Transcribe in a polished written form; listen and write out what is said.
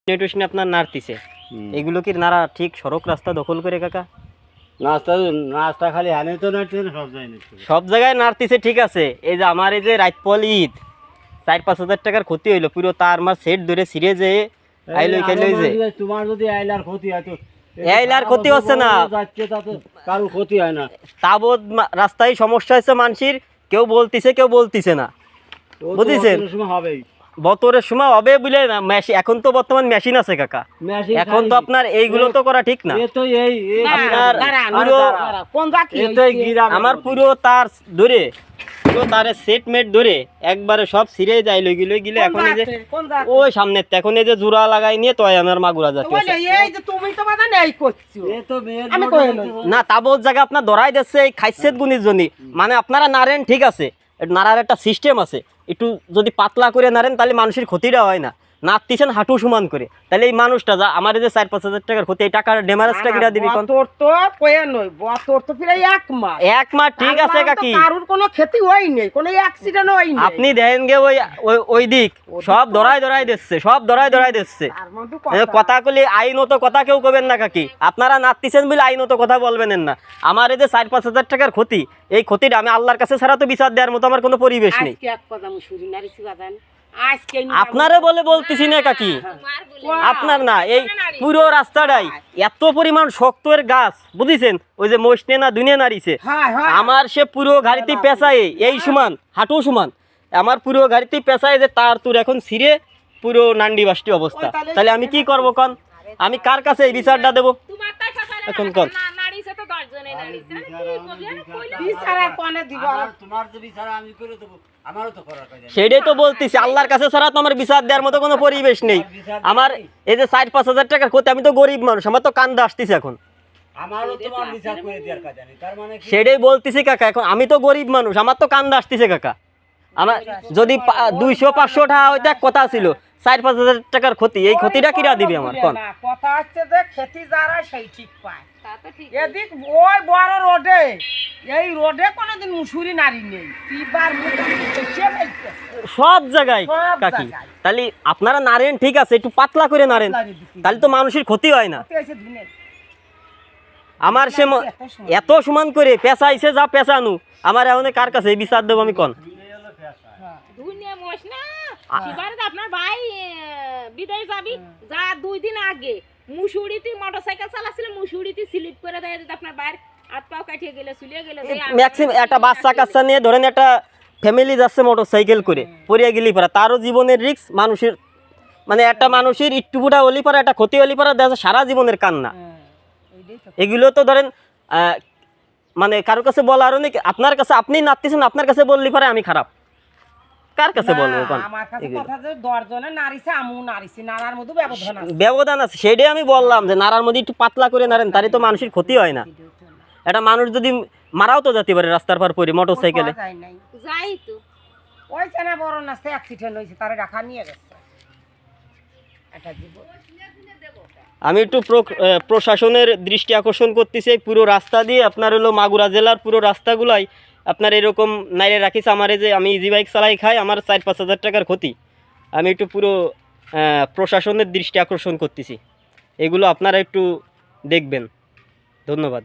নেটুশনে আপনার নাড়তিছে, এগুলো কি নাড়া ঠিক সড়ক রাস্তা দখল করে কাকা? রাস্তা খালি হানে তো নাড়ছে না, সব জায়গায় নাড়ছে। সব জায়গায় নাড়তিছে ঠিক আছে। এই যে আমার এই যে রাতপল ঈদ 4-5 হাজার টাকার ক্ষতি হইলো, পুরো তার মার সেট ধরে ছিঁড়ে যে আইলো খেলো। যে তোমার যদি আইলার ক্ষতি হয় তো আইলার ক্ষতি হচ্ছে না, যাচ্ছে তাতে কারো ক্ষতি হয় না। তাবৎ রাস্তায় সমস্যা হচ্ছে মানুষের, কেউ বলতিছে না, বুঝেছেন? হবেই, বতরের সময় হবে বুঝলে না। এখন তো বর্তমান মেশিন আছে কাকা, এখন তো আপনার এইগুলো তো করা ঠিক না। আপনার পুরো আমার পুরো তার ধরে পুরো তারে সেট মেট ধরে একবারে সব ছিঁড়ে যায় লইগুলো গিলে। এখন এই যে ওই সামনে এখন এই যে জোড়া লাগাই নিয়ে তো আমার মাগুরা যাচ্ছে না। তাবৎ জায়গা আপনার ধরাই দিচ্ছে এই খাইছেত গুণির জন্য। মানে আপনারা নাড়েন ঠিক আছে, নাড়ার একটা সিস্টেম আছে, একটু যদি পাতলা করে নাড়েন তাহলে মানুষের ক্ষতিটা হয় না। নাড়তিছেন হাঁটু সমান করে, তাহলে এই মানুষটা যা আমার এই যে 4-5 হাজার টাকার ক্ষতি, এই টাকার ডেমারেজটা কিনা দিবি? তোর তো কয়ে নয়, তোর তো প্রায় 1 মাস। 1 মাস ঠিক আছে কাকি, কারোর কোনো ক্ষতি হয়নি, কোনো অ্যাক্সিডেন্ট হয়নি। আপনি দেখেন গে ওই দিক সব ধরাই দিচ্ছে, সব ধরাই দিচ্ছে। কথা কলি আইনত কথা কেউ কবেন না কাকি, আপনারা নাড়তিছেন বলে আইনত কথা বলবেন না। আমার এই যে 4-5 হাজার টাকার ক্ষতি, এই ক্ষতিটা আমি আল্লাহর কাছে ছাড়া তো বিচার দেওয়ার মতো আমার কোনো পরিবেশ নেই। আপনারে বলতেছি না কাকি, আপনার না, এই পুরো রাস্তাটাই এত পরিমাণ শক্তের গাছ, বুঝেছেন? ওই যে মোষনে না দুনিয়া নাড়িছে আমার, সে পুরো গাড়িতে পেঁচায় এই সমান হাঁটু সমান, আমার পুরো গাড়িতে পেঁচায় যে তার তুর এখন ছিঁড়ে পুরো নান্ডি বাষ্টি অবস্থা। তাহলে আমি কি করব কন? আমি কার কাছে এই বিচারটা দেব এখন কন? সেটাই তো বলতেছি, আল্লাহর কাছে ছাড়া তো আমার বিচার দেওয়ার মতো কোনো পরিবেশ নেই। আমার এই যে 4-5 হাজার টাকার ক্ষতি, আমি তো গরিব মানুষ, আমার তো কান্দা আসতেছে এখন। সেটাই বলতেছি কাকা, এখন আমি তো গরিব মানুষ, আমার তো কান্দা আসতেছে কাকা। আমার যদি 200-500 টাকা হয়তো এক কথা ছিল, 4-5 হাজার টাকার ক্ষতি, এই ক্ষতিটা কিরা দিবি আমার কোন? কথা হচ্ছে যে ক্ষতি যারা সেই ঠিক পায়। এদিক ওই বড় রোডে, এই রোডে কোনোদিন মুসুরি নারী নেই, সব জায়গায় কাকি। তাহলে আপনারা নারেন ঠিক আছে, একটু পাতলা করে নারেন, তাহলে তো মানুষের ক্ষতি হয় না। আমার সে এত সমান করে পেঁচাইছে, যা পেঁচানু আমার এখন কার কাছে বিচার দেবো আমি কোন? আপনার ভাই বিদেশ যাবি, যা 2 দিন আগে মুসুরিতে মোটরসাইকেল চালাচ্ছিল, মুসুরিতে স্লিপ করে দেয়, আপনার বাইরে হাত পাও কাটিয়ে গেলে চুলিয়ে গেলে। ম্যাক্সিমাম একটা বাচ্চা কাচ্চা নিয়ে ধরেন একটা ফ্যামিলি যাচ্ছে মোটরসাইকেল করে, পড়িয়া গেলি পারা তারও জীবনের রিস্ক, মানুষের মানে একটা মানুষের একটু ফুটা হলি পারা, একটা ক্ষতি হলি পারা, দেখা সারা জীবনের কান্না। এগুলো তো ধরেন মানে কারো কাছে বলার অনেক, আপনার কাছে আপনি নাড়তেছেন, আপনার কাছে বললি পারে আমি খারাপ, কার কাছে বলবো? ব্যবধান আছে, সেটাই আমি বললাম যে নাড়ার মধ্যে একটু পাতলা করে নাড়েন, তারই তো মানুষের ক্ষতি হয় না। একটা মানুষ যদি মারাও তো যেতে পারে রাস্তার পার পরে মোটরসাইকেলে। আমি একটু প্রশাসনের দৃষ্টি আকর্ষণ করতেছি, পুরো রাস্তা দিয়ে আপনার হলো মাগুরা জেলার পুরো রাস্তাগুলাই আপনার এরকম নাইরে রাখিস। আমার এই যে আমি ইজি বাইক চালাই খাই, আমার 4-5 হাজার টাকার ক্ষতি, আমি একটু পুরো প্রশাসনের দৃষ্টি আকর্ষণ করতেছি, এগুলো আপনারা একটু দেখবেন। ধন্যবাদ।